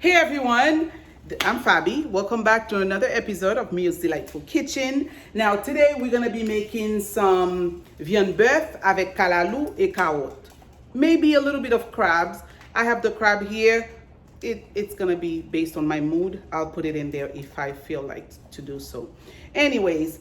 Hey everyone, I'm Fabi. Welcome back to another episode of Mia's Delightful Kitchen. Now today we're gonna be making some viande bœuf avec kalalou et carottes. Maybe a little bit of crabs. I have the crab here. It's gonna be based on my mood. I'll put it in there if I feel like to do so. Anyways,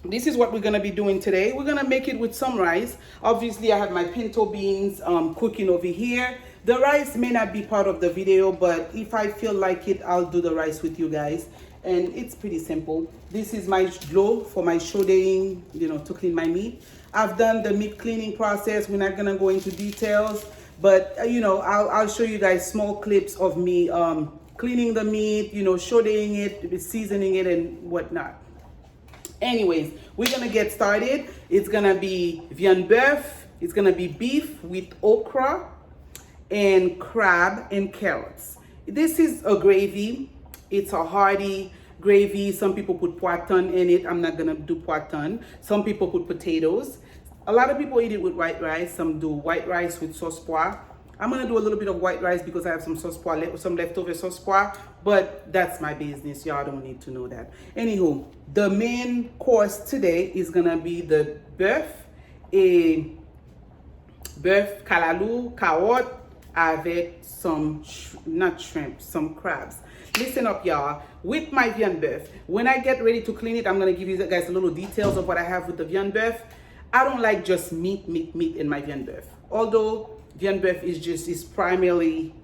this is what we're gonna be doing today. We're gonna make it with some rice. Obviously, I have my pinto beans cooking over here. The rice may not be part of the video, but if I feel like it, I'll do the rice with you guys. And it's pretty simple. This is my glue for my shodaing, to clean my meat. I've done the meat cleaning process. We're not gonna go into details, but I'll show you guys small clips of me cleaning the meat, shodaing it, seasoning it, and whatnot. Anyways, we're gonna get started. It's gonna be viande bœuf. It's gonna be beef with okra and crab and carrots. This is a gravy. It's a hearty gravy. Some people put poiton in it. I'm not gonna do poiton. Some people put potatoes. A lot of people eat it with white rice. Some do white rice with sauce pois. I'm gonna do a little bit of white rice because I have some sauce pois, some leftover sauce pois, but that's my business. Y'all don't need to know that. Anywho, the main course today is gonna be the bœuf kalalou, carotte, avec some, not shrimp, some crabs. Listen up, y'all. With my viande bœuf, when I get ready to clean it, I'm gonna give you guys a little details of what I have with the viande bœuf. I don't like just meat in my viande bœuf. Although viande bœuf is primarily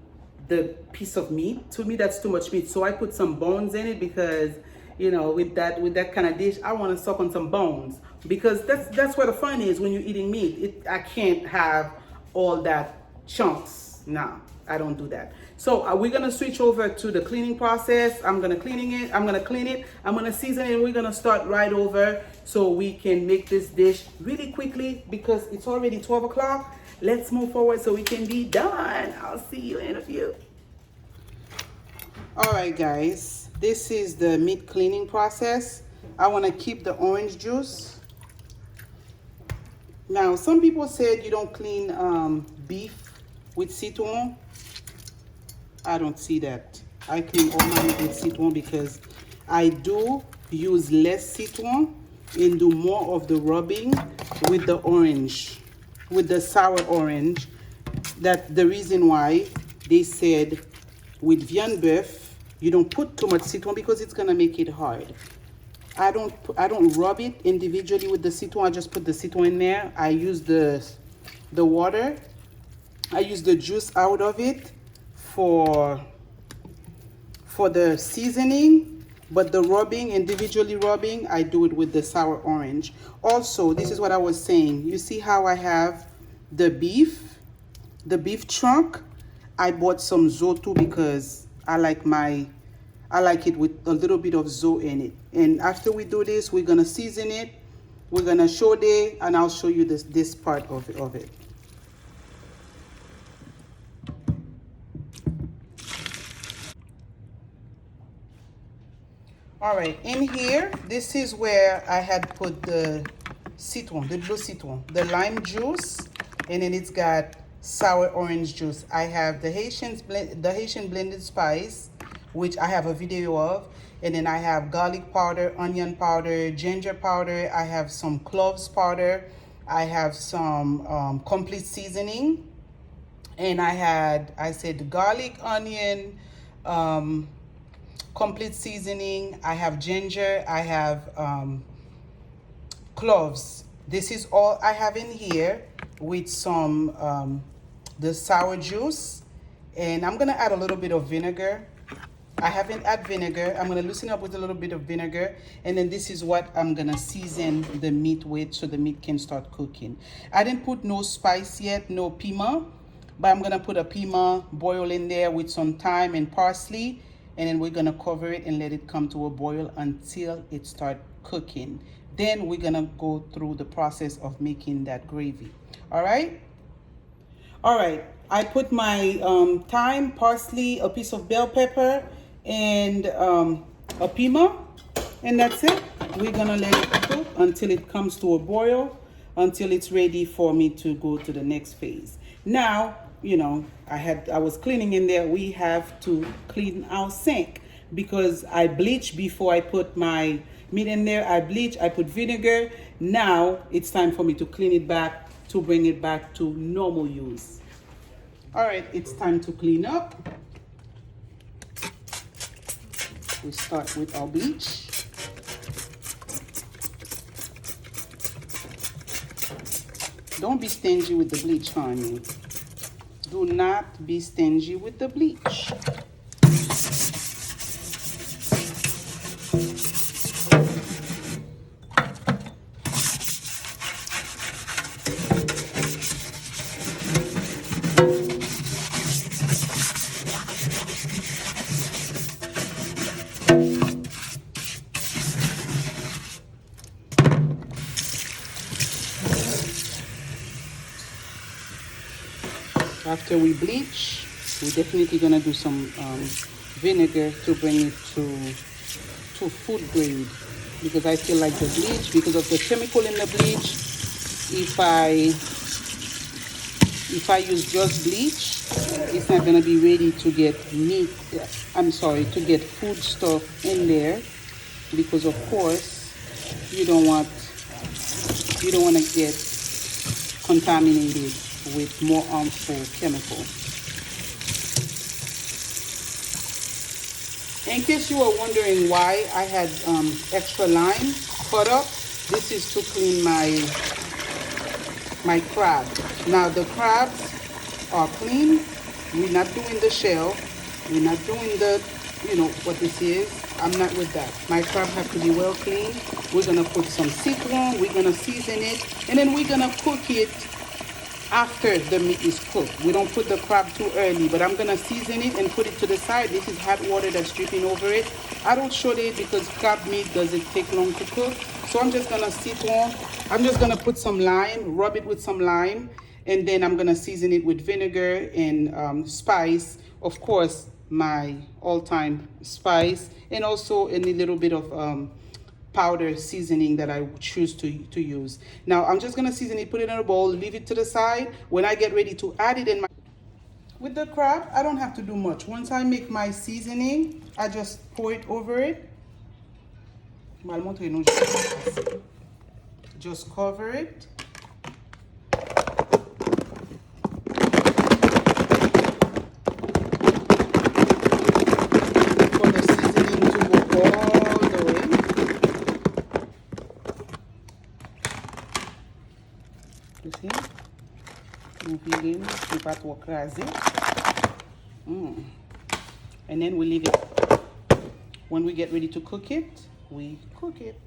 the piece of meat. To me, that's too much meat. So I put some bones in it because, with that kind of dish, I want to suck on some bones because that's where the fun is when you're eating meat. I can't have all that chunks. Nah, I don't do that. So we're gonna switch over to the cleaning process. I'm gonna clean it, I'm gonna season it, and we're gonna start right over so we can make this dish really quickly because it's already 12 o'clock. Let's move forward so we can be done. I'll see you in a few. All right, guys, this is the meat cleaning process. I wanna keep the orange juice. Now, some people said you don't clean beef with citron. I don't see that. I clean all my meat with citron because I do use less citron and do more of the rubbing with the orange, with the sour orange. That's the reason why they said with viande bœuf, you don't put too much citron because it's gonna make it hard. I don't rub it individually with the citron. I just put the citron in there. I use the water. I use the juice out of it for the seasoning, but the individually rubbing, I do it with the sour orange. Also, this is what I was saying. You see how I have the beef trunk? I bought some zotu because I like it with a little bit of zo in it. And after we do this, we're gonna season it. We're gonna shode, and I'll show you this part of it. All right, in here, this is where I had put the citron, the blue citron, the lime juice, and then it's got sour orange juice. I have the Haitian blended spice, which I have a video of, and then I have garlic powder, onion powder, ginger powder. I have some cloves powder. I have some complete seasoning, and I said garlic, onion, complete seasoning. I have ginger. I have cloves. This is all I have in here with some the sour juice, and I'm gonna add a little bit of vinegar. I haven't added vinegar. I'm gonna loosen up with a little bit of vinegar, and then this is what I'm gonna season the meat with so the meat can start cooking. I didn't put no spice yet, no piment, but I'm gonna put a piment boil in there with some thyme and parsley, and then we're gonna cover it and let it come to a boil until it starts cooking. Then we're gonna go through the process of making that gravy. All right? All right, I put my thyme, parsley, a piece of bell pepper, and a piment, and that's it. We're gonna let it cook until it comes to a boil. until it's ready for me to go to the next phase. Now, you know, I was cleaning in there. We have to clean our sink because I bleached before I put my meat in there. I bleached, I put vinegar. Now it's time for me to clean it back, to bring it back to normal use. All right, it's time to clean up. We start with our bleach. Don't be stingy with the bleach, honey. Do not be stingy with the bleach. After we bleach, we're definitely gonna do some vinegar to bring it to food grade, because I feel like the bleach, because of the chemical in the bleach, if I use just bleach, it's not gonna be ready to get meat. To get food stuff in there, because of course you don't want to get contaminated with more harmful chemicals. In case you were wondering why I had extra lime cut up, this is to clean my crab. Now the crabs are clean. We're not doing the shell. We're not doing the, what this is. I'm not with that. My crab have to be well clean. We're gonna put some citron. We're gonna season it, and then we're gonna cook it after the meat is cooked. We don't put the crab too early, but I'm gonna season it and put it to the side. This is hot water that's dripping over it. I don't show it because crab meat doesn't take long to cook. So I'm just gonna citron. I'm just gonna put some lime, rub it with some lime, and then I'm gonna season it with vinegar and spice. Of course, my all-time spice, and also a little bit of powder seasoning that I choose to use. Now I'm just gonna season it, put it in a bowl, leave it to the side. When I get ready to add it in with the crab, I don't have to do much. Once I make my seasoning, I just pour it over it. Just cover it. For the seasoning to go all the way. You see? And then we leave it. When we get ready to cook it, we cook it.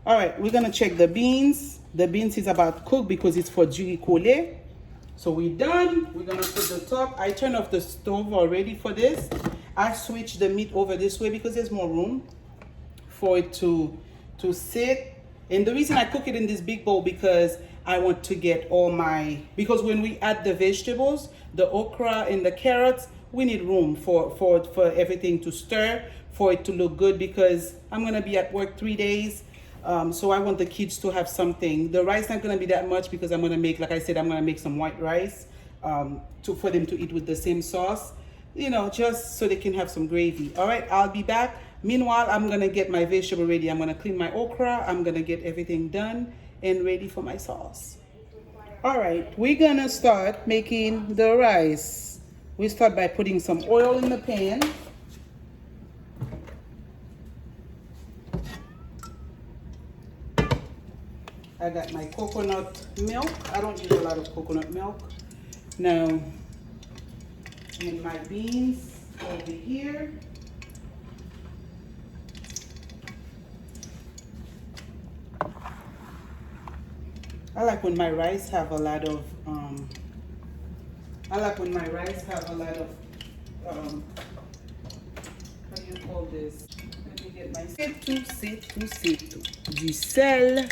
All right, we're gonna check the beans. The beans is about cooked because it's for jus coulé. So we're done. We're gonna put the top. I turned off the stove already for this. I switched the meat over this way because there's more room for it to sit. And the reason I cook it in this big bowl because I want to get all because when we add the vegetables, the okra and the carrots, we need room for everything to stir, for it to look good, because I'm gonna be at work 3 days. So I want the kids to have something. The rice not gonna be that much because I'm gonna make, like I said, I'm gonna make some white rice for them to eat with the same sauce, just so they can have some gravy. All right, I'll be back. Meanwhile, I'm gonna get my vegetable ready. I'm gonna clean my okra. I'm gonna get everything done and ready for my sauce. All right, we're gonna start making the rice. We start by putting some oil in the pan. I got my coconut milk. I don't use a lot of coconut milk. Now, and my beans over here. I like when my rice have a lot of what do you call this? Let me get my setu. Du sel.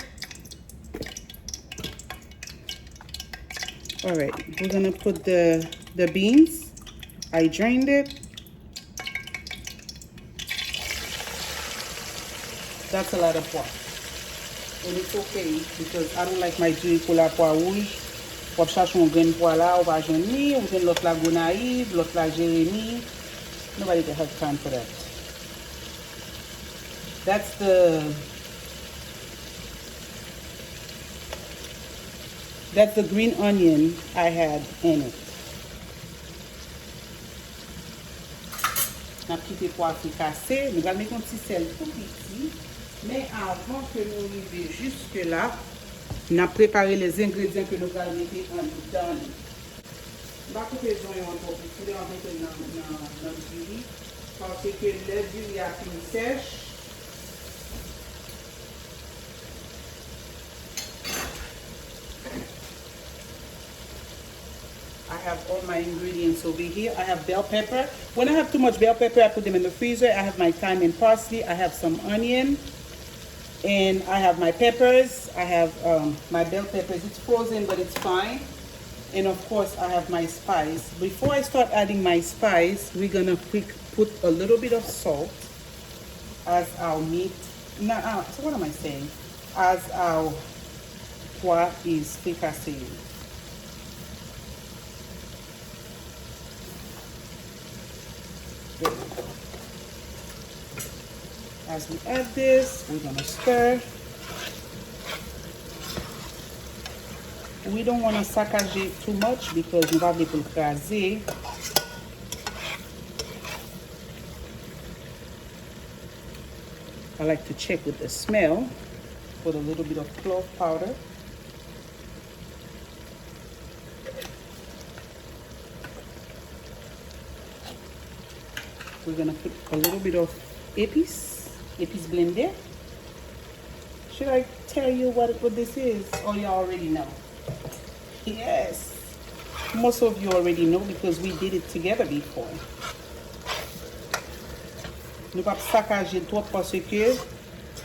All right, we're gonna put the beans. I drained it. That's a lot of water. and it's okay because I don't like my jury pour la pois rouge. On cherche un grain de pois là, on va joindre, on vient l'autre la gonaïve, l'autre la Jérémie. Nobody can have time for that. That's the green onion I had in it. On a quitté pois qui cassé, nous allons mettre un petit sel tout petit. Mais avant que nous arrivions jusque là, on a préparé les ingrédients que nous allons mettre en dedans. On va couper les oignons un peu plus en mettre dans le riz parce que le riz a fini sèche. I have all my ingredients over here. I have bell pepper. When I have too much bell pepper, I put them in the freezer. I have my thyme and parsley. I have some onion. And I have my peppers. I have my bell peppers. It's frozen, but it's fine. And of course, I have my spice. Before I start adding my spice, we're going to put a little bit of salt as our meat. So what am I saying? As our pois is fricassé. As we add this, we're gonna stir. We don't want to saccager too much because nous allons le craser. I like to check with the smell. Put a little bit of clove powder. We're gonna put a little bit of épices blended. Should I tell you what this is, or you already know? Yes, most of you already know because we did it together before. Nous pas saccager trop parce que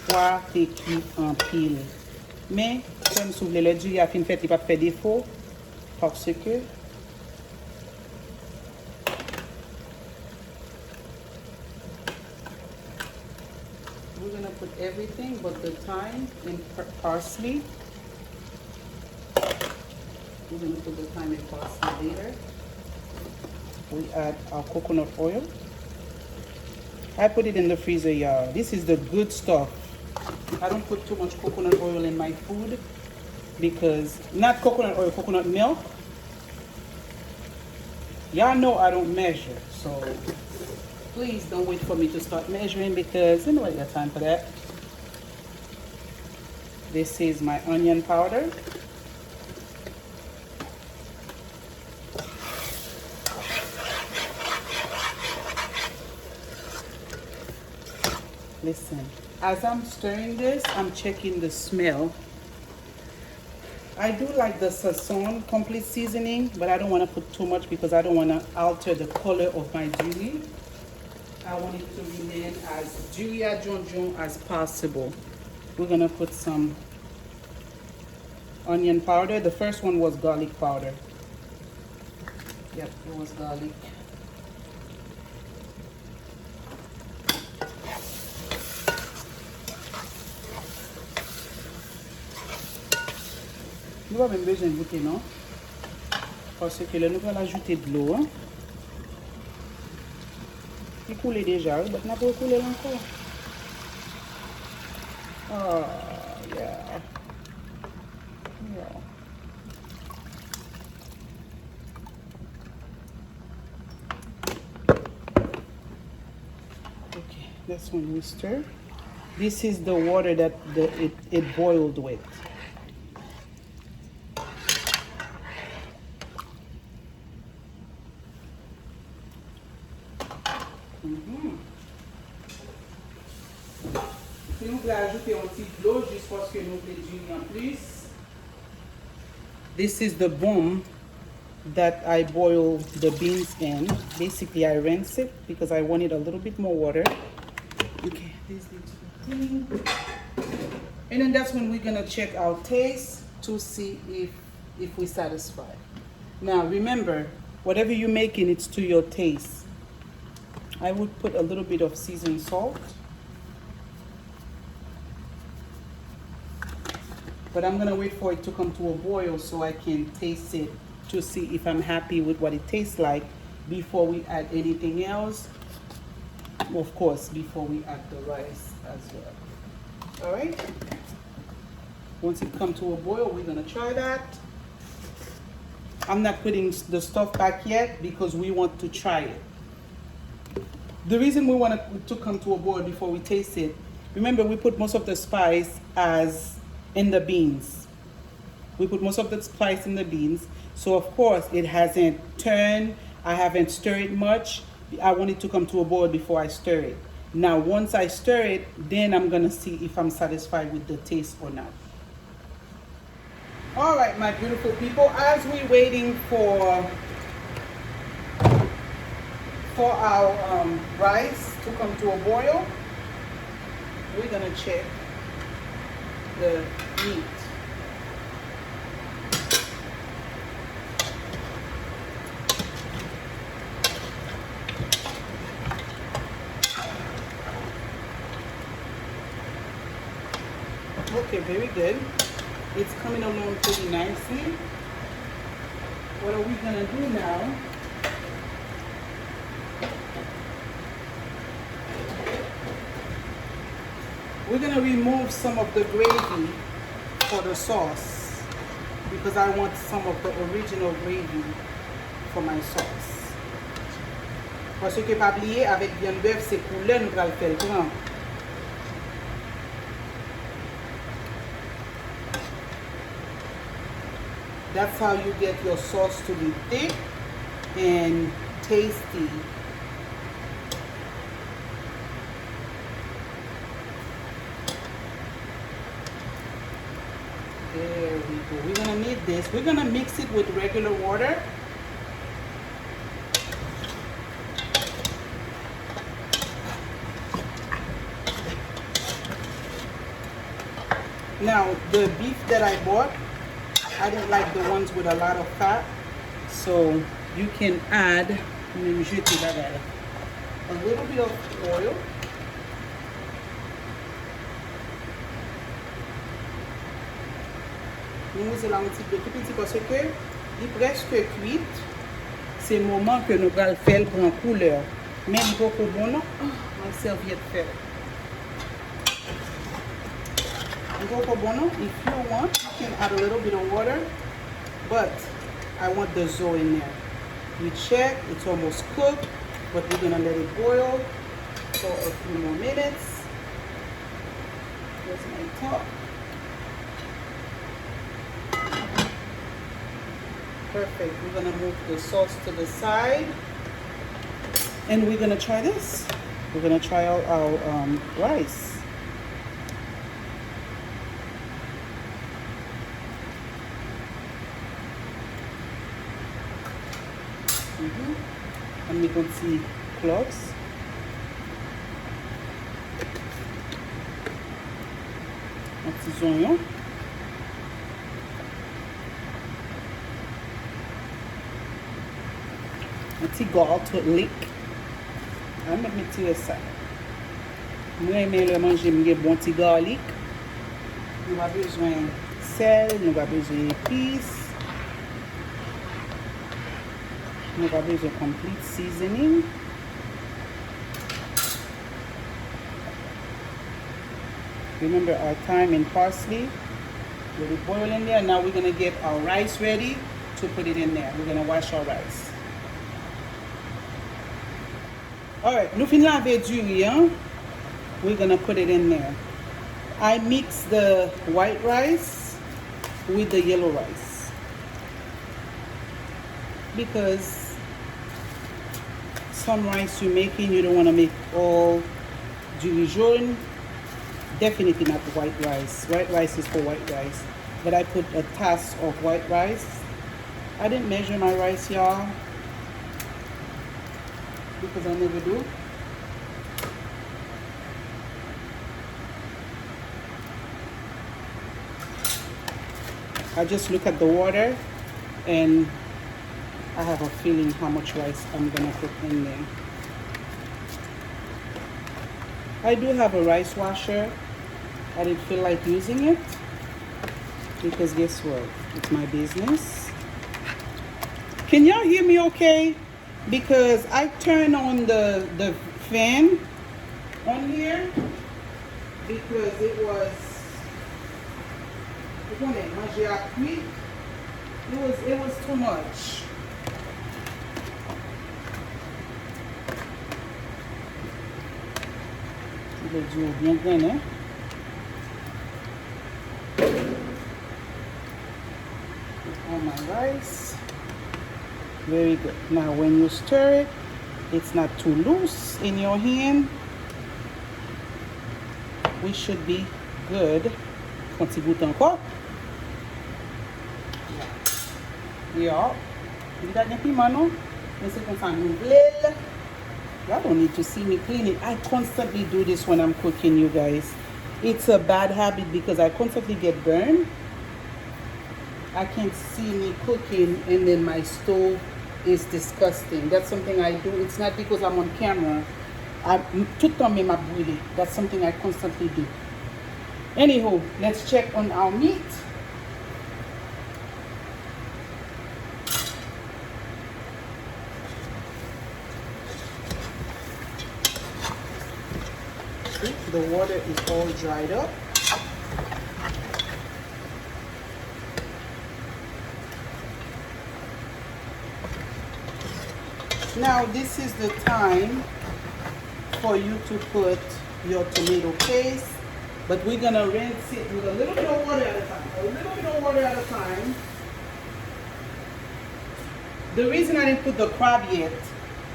pois est cuit en pile. Mais comme si vous voulez le dire, il a fin fait, il pas fait défaut parce que we're gonna put everything but the thyme and parsley. We're gonna put the thyme and parsley later. We add our coconut oil. I put it in the freezer, y'all. This is the good stuff. I don't put too much coconut oil in my food because, not coconut oil, coconut milk. Y'all know I don't measure, so please don't wait for me to start measuring because you know I got time for that. This is my onion powder. Listen, as I'm stirring this, I'm checking the smell. I do like the sazon complete seasoning, but I don't want to put too much because I don't want to alter the color of my jury. I want it to remain as juria jonjon as possible. We're gonna put some onion powder. The first one was garlic powder. Yep, it was garlic. Nous avons même besoin de goûter, non? Parce que là, nous allons ajouter de l'eau. Hein? Il coule déjà, mais on n'a pas coulé encore. Oh, yeah. Yeah. Okay, that's when we stir. This is the water that it boiled with. Si nous voulons ajouter un petit de l'eau juste parce que nous voulons du en plus. This is the bowl that I boil the beans in. Basically, I rinse it because I wanted a little bit more water. Okay, this needs to be clean. And then that's when we're gonna check our taste to see if we're satisfied. Now remember, whatever you're making, it's to your taste. I would put a little bit of seasoned salt. But I'm gonna wait for it to come to a boil so I can taste it to see if I'm happy with what it tastes like before we add anything else. Of course, before we add the rice as well. All right. Once it comes to a boil, we're gonna try that. I'm not putting the stuff back yet because we want to try it. The reason we want it to come to a boil before we taste it, remember we put most of the spice as in the beans. We put most of the spice in the beans. So of course it hasn't turned, I haven't stirred it much. I want it to come to a boil before I stir it. Now once I stir it, then I'm gonna see if I'm satisfied with the taste or not. All right, my beautiful people, as we're waiting for our rice to come to a boil, we're gonna check the meat. Okay, very good. It's coming along pretty nicely. What are we gonna do now? We're gonna remove some of the gravy for the sauce because I want some of the original gravy for my sauce. Parce que pas oublier avec viande bœuf c'est pour là nous allons faire le grand. That's how you get your sauce to be thick and tasty. There we go. We're gonna need this. We're gonna mix it with regular water. Now, the beef that I bought, I didn't like the ones with a lot of fat, so you can add a little bit of oil. Nous mettons un petit peu tout petit parce que il est presque cuit. C'est le moment que nous allons faire prendre couleur. Mais il faut que bon non, on serviette faire. If you want, you can add a little bit of water, but I want the zo in there. We check, it's almost cooked, but we're gonna let it boil for a few more minutes. Here's my top. Perfect. We're gonna move the sauce to the side, and we're gonna try this. We're gonna try out our rice. And we can see cloves. Un petit oignon. Un petit garlic. On va mettre ça. Moi, j'aime le manger un bon petit garlic. Nous avons besoin de sel, nous avons besoin d'épices. Nous avons besoin de complete seasoning. Remember our thyme and parsley. Let it boil in there. Now we're going to get our rice ready to put it in there. We're going to wash our rice. Alright, nous finissons avec du riz. Hein? We're going to put it in there. I mix the white rice with the yellow rice because some rice you're making, you don't want to make all du riz jaune. Definitely not the white rice. White rice is for white rice. But I put a task of white rice. I didn't measure my rice, y'all, because I never do. I just look at the water and I have a feeling how much rice I'm gonna put in there. I do have a rice washer. I didn't feel like using it, because guess what? It's my business. Can y'all hear me okay? Because I turn on the fan on here because it was too much. Bien grainé. On my rice. Very good. Now when you stir it, it's not too loose in your hand. We should be good. Contribute encore. Yeah. You got any mano? Y'all don't need to see me clean it. I constantly do this when I'm cooking, you guys. It's a bad habit because I constantly get burned. I can't see me cooking and then my stove is disgusting. That's something I do. It's not because I'm on camera. That's something I constantly do. Anyhow, let's check on our meat. See, the water is all dried up. Now this is the time for you to put your tomato paste, but we're gonna rinse it with a little bit of water at a time. A little bit of water at a time. The reason I didn't put the crab yet,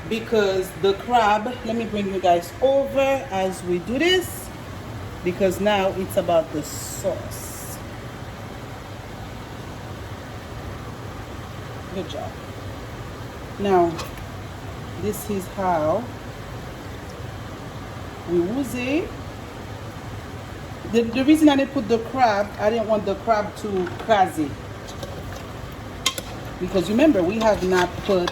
because the crab, let me bring you guys over as we do this, because now it's about the sauce. Good job. Now, this is how we use it. The reason I didn't put the crab, I didn't want the crab to crazy. Because remember, we have not put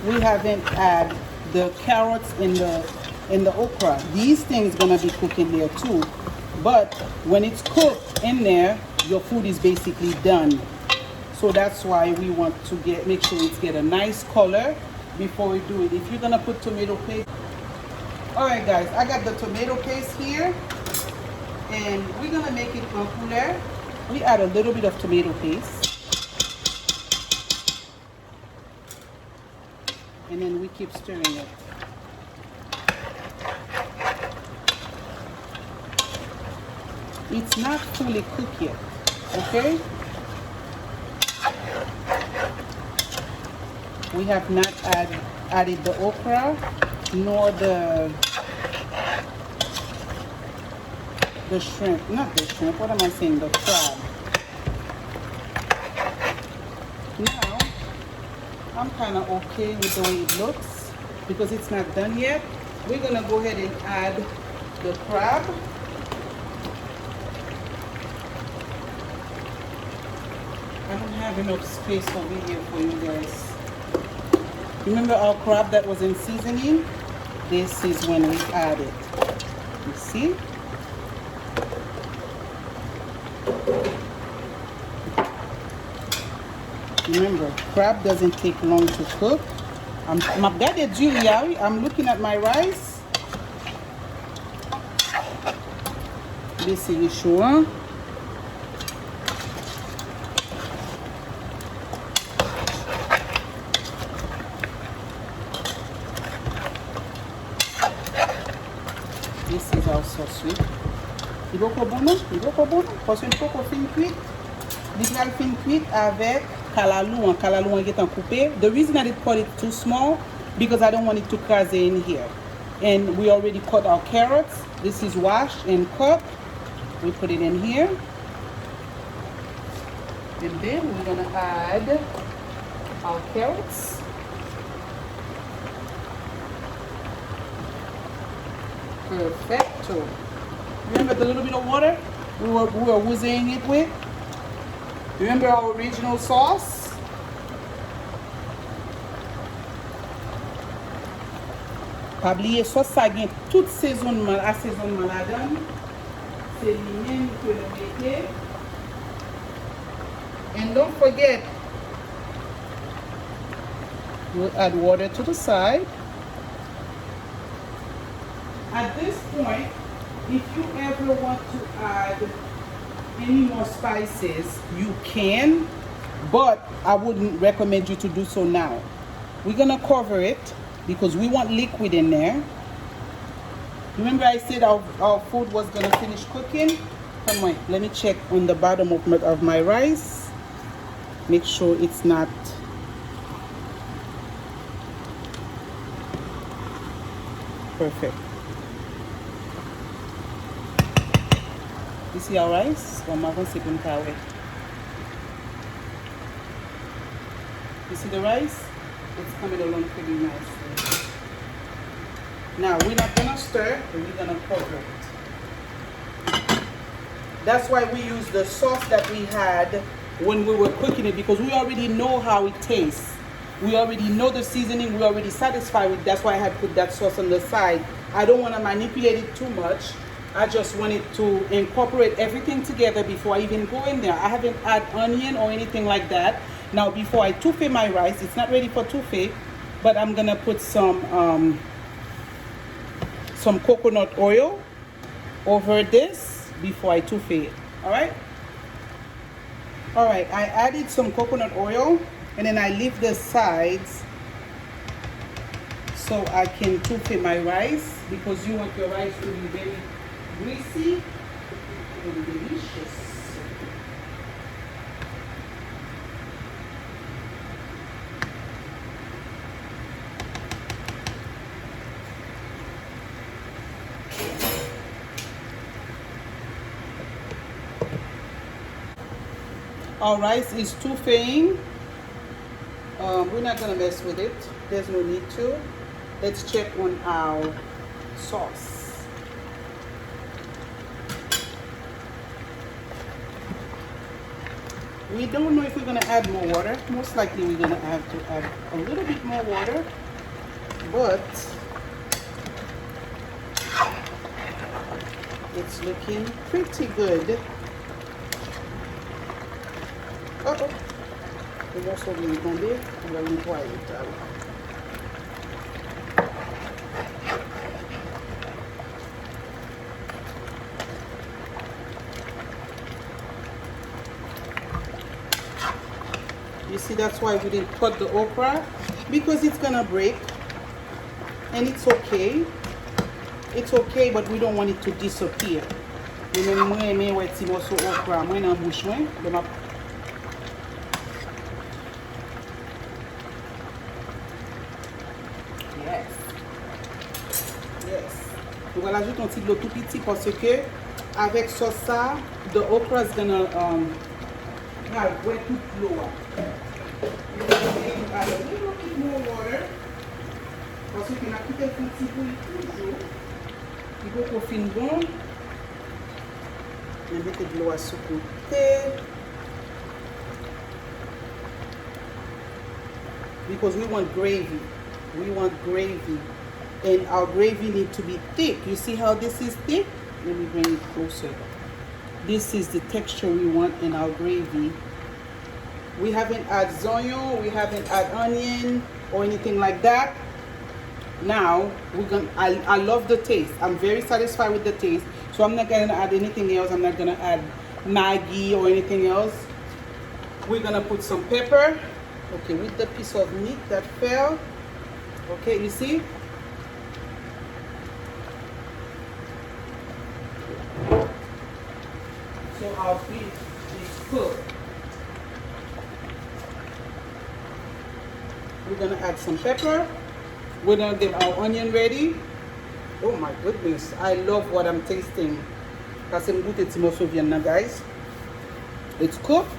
we haven't added the carrots in the okra. These things gonna be cooking there too. But when it's cooked in there, your food is basically done. So that's why we want to make sure it's get a nice color before we do it. If you're gonna put tomato paste. All right guys, I got the tomato paste here and we're gonna make it en couleur. We add a little bit of tomato paste. And then we keep stirring it. It's not fully cooked yet, okay? We have not added the okra nor the shrimp, not the shrimp, what am I saying, the crab. Now, I'm kind of okay with the way it looks because it's not done yet. We're gonna go ahead and add the crab. I don't have enough space over here for you guys. Remember our crab that was in seasoning? This is when we add it. You see? Remember, crab doesn't take long to cook. I'm looking at my rice. This is sure. This is also sweet. Il faut qu'on bon, parce qu'il faut qu'on fin cuite. L'idéal fin cuite avec kalalou. Kalalou est en coupé. The reason I didn't cut it too small because I don't want it to craze in here. And we already cut our carrots. This is washed and cut. We put it in here. And then we're gonna add our carrots. Perfecto. Remember the little bit of water we were whizzing it with? Remember our original sauce? pas oublier sauce ça gagne tout saisonnement, assaisonnement là-dedans. C'est lui-même que le mettez. And don't forget, we'll add water to the side. At this point, if you ever want to add any more spices, you can, but I wouldn't recommend you to do so now. We're gonna cover it because we want liquid in there. Remember I said our food was gonna finish cooking? Come on, let me check on the bottom of my rice. Make sure it's not perfect. You see our rice? You see the rice? It's coming along pretty nicely. Now we're not gonna stir, but we're gonna cover it. That's why we use the sauce that we had when we were cooking it, because we already know how it tastes. We already know the seasoning, we're already satisfied with. That's why I had put that sauce on the side. I don't want to manipulate it too much. I just wanted to incorporate everything together before I even go in there. I haven't added onion or anything like that. Now before I touffee my rice, it's not ready for touffee, but I'm gonna put some coconut oil over this before I touffee it. All right, I added some coconut oil, and then I leave the sides so I can touffee my rice, because you want your rice to be very greasy and delicious. Our rice is touffeeing. We're not gonna mess with it. There's no need to. Let's check on our sauce. We don't know if we're gonna add more water. Most likely we're gonna have to add a little bit more water, but it's looking pretty good. Le morceau vient de tomber, on va le nettoyer. You see, that's why we didn't cut the okra, because it's gonna break, and it's okay. It's okay, but we don't want it to disappear. On va ajouter un petit de l'eau tout petit parce que avec sauce ça, the okra is gonna have wet tout l'eau. We're gonna add a little bit more water parce qu'on a quitté le petit peu toujours. Il faut qu'on finisse bon. On va mettre de l'eau à ce côté. Because we want gravy. We want gravy. And our gravy needs to be thick. You see how this is thick? Let me bring it closer. This is the texture we want in our gravy. We haven't added zonyo, we haven't added onion or anything like that. Now, I love the taste. I'm very satisfied with the taste. So I'm not gonna add anything else. I'm not gonna add Maggi or anything else. We're gonna put some pepper. Okay, with the piece of meat that fell. Okay, you see? So our beef is cooked. We're gonna add some pepper. We're gonna get our onion ready. Oh my goodness, I love what I'm tasting. Guys. It's cooked.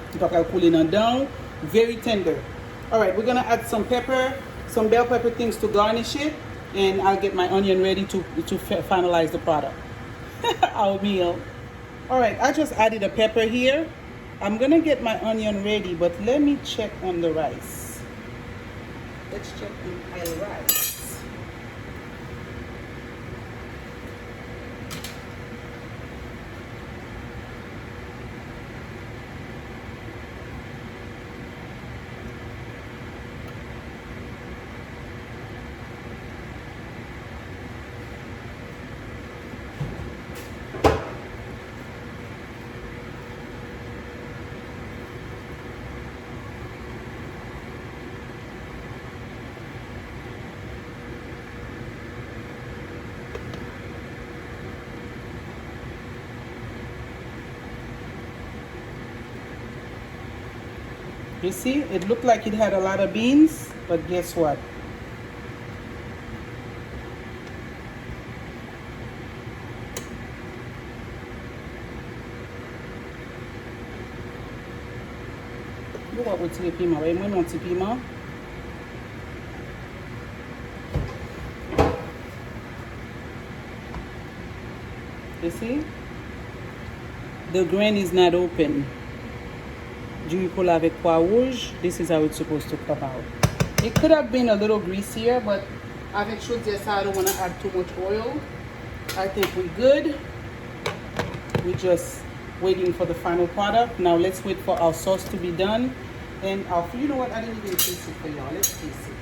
Cooling down. Very tender. All right, we're gonna add some pepper, some bell pepper things to garnish it, and I'll get my onion ready to finalize the product. Our meal. All right, I just added a pepper here. I'm gonna get my onion ready, but let me check on the rice. Let's check on my rice. You see, it looked like it had a lot of beans, but guess what? You want with the pima, right? We want the pima. You see? The grain is not open. Jus avec pois rouge. This is how it's supposed to come out. It could have been a little greasier, but avec chose yes, I don't want to add too much oil. I think we're good. We're just waiting for the final product. Now let's wait for our sauce to be done. And you know what? I didn't even taste it for y'all. Let's taste it.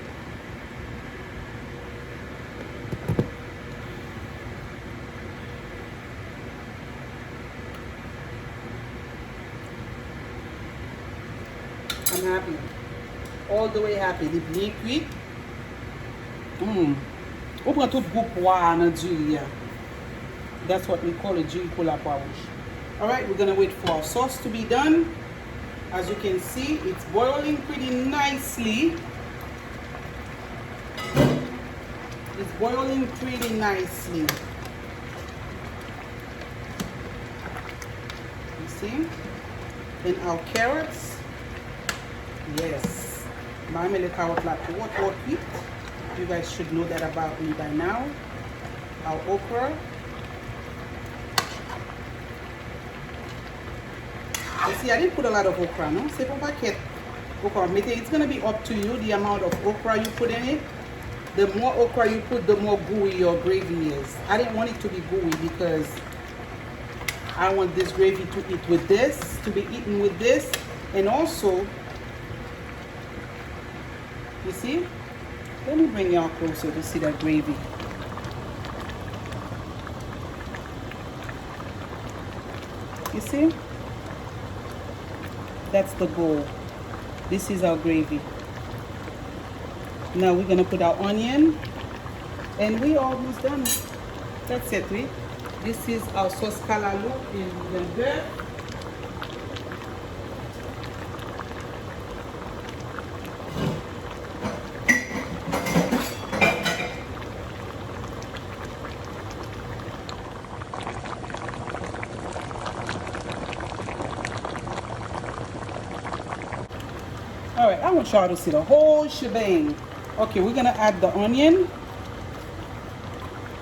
I'm happy. All the way happy. The bien cuit. On prend tout gros pois dans du. That's what we call a jus pour la pois rouge. Alright, we're gonna wait for our sauce to be done. As you can see, it's boiling pretty nicely. It's boiling pretty nicely. You see? And our carrots. Yes. I made the carrot like what eat. You guys should know that about me by now. Our okra. You see, I didn't put a lot of okra, no? C'est pour paquet okra. It's gonna be up to you the amount of okra you put in it. The more okra you put, the more gooey your gravy is. I didn't want it to be gooey because I want this gravy to eat with this, to be eaten with this, and also, you see? Let me bring y'all closer to see that gravy. You see? That's the bowl. This is our gravy. Now we're gonna put our onion, and we're almost done. That's it, right? This is our sauce kalalou in the beurre. Alright, I want y'all to see the whole shebang. Okay, we're gonna add the onion.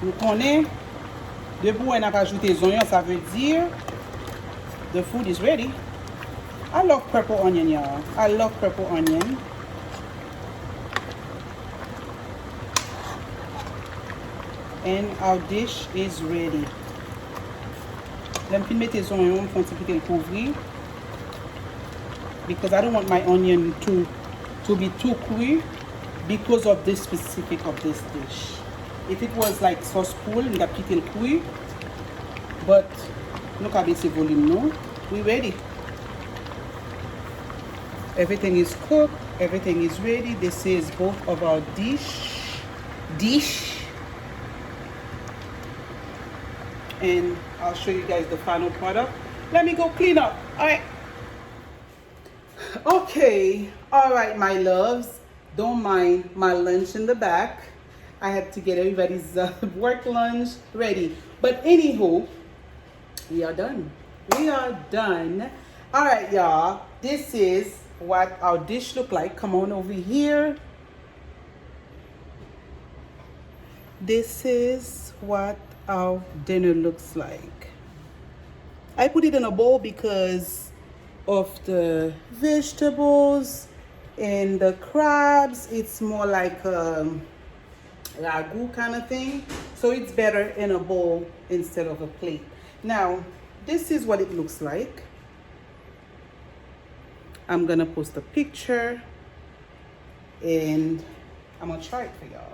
Vous connaissez, debout on a rajouté les oignons, ça veut dire the food is ready. I love purple onion, y'all. I love purple onion. And our dish is ready. Let me mettre les oignons pour un petit peu couvrir. Because I don't want my onion to be too cuit because of this specific of this dish. If it was like sauce pool, you got petit cuit. But look at this volume, no? We ready. Everything is cooked. Everything is ready. This is both of our dish. And I'll show you guys the final product. Let me go clean up. All right. Okay, all right, my loves, don't mind my lunch in the back. I had to get everybody's work lunch ready. But anywho, we are done. We are done. All right, y'all, this is what our dish look like. Come on over here. This is what our dinner looks like. I put it in a bowl because of the vegetables and the crabs. It's more like a ragu kind of thing, so it's better in a bowl instead of a plate. Now this is what it looks like. I'm gonna post a picture and I'm gonna try it for y'all.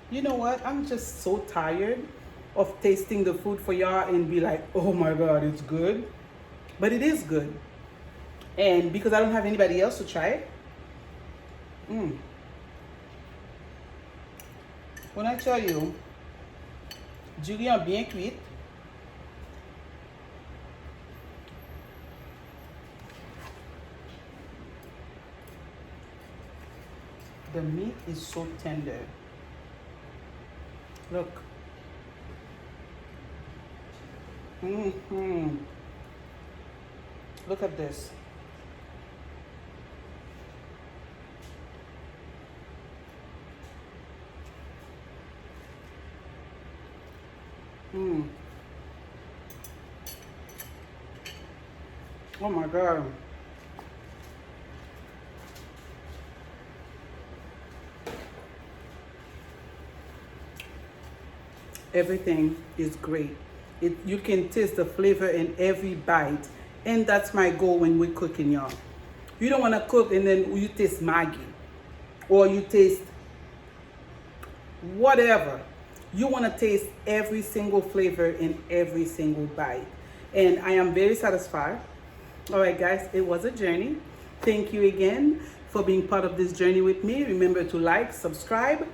You know what? I'm just so tired of tasting the food for y'all and be like, oh my God, it's good. But it is good. And because I don't have anybody else to try it, When I tell you, du riz bien cuit. The meat is so tender. Look. Look at this. Oh my God. Everything is great. You can taste the flavor in every bite. And that's my goal when we're cooking, y'all. You don't want to cook and then you taste Maggi. Or you taste whatever. You want to taste every single flavor in every single bite. And I am very satisfied. All right, guys, it was a journey. Thank you again for being part of this journey with me. Remember to like, subscribe,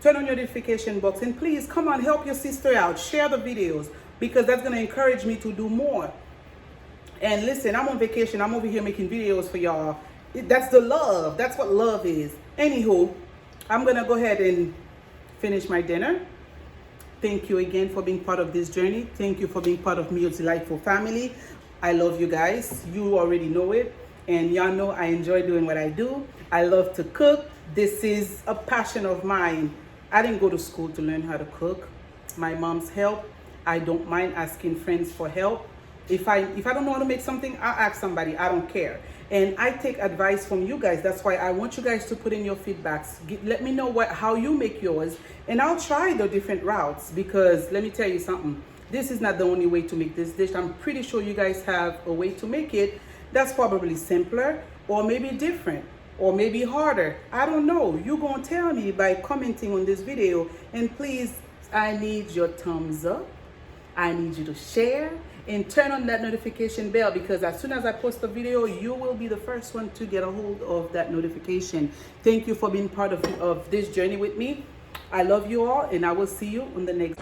turn on your notification box, and please come on, help your sister out. Share the videos because that's going to encourage me to do more. And listen, I'm on vacation. I'm over here making videos for y'all. That's the love. That's what love is. Anywho, I'm going to go ahead and finish my dinner. Thank you again for being part of this journey. Thank you for being part of Meals Delightful family. I love you guys. You already know it. And y'all know I enjoy doing what I do. I love to cook. This is a passion of mine. I didn't go to school to learn how to cook. My mom's help. I don't mind asking friends for help. If I don't know how to make something, I'll ask somebody. I don't care. And I take advice from you guys. That's why I want you guys to put in your feedbacks. Let me know how you make yours. And I'll try the different routes because let me tell you something. This is not the only way to make this dish. I'm pretty sure you guys have a way to make it that's probably simpler or maybe different or maybe harder. I don't know. You're going to tell me by commenting on this video. And please, I need your thumbs up. I need you to share and turn on that notification bell because as soon as I post a video, you will be the first one to get a hold of that notification. Thank you for being part of this journey with me. I love you all and I will see you on the next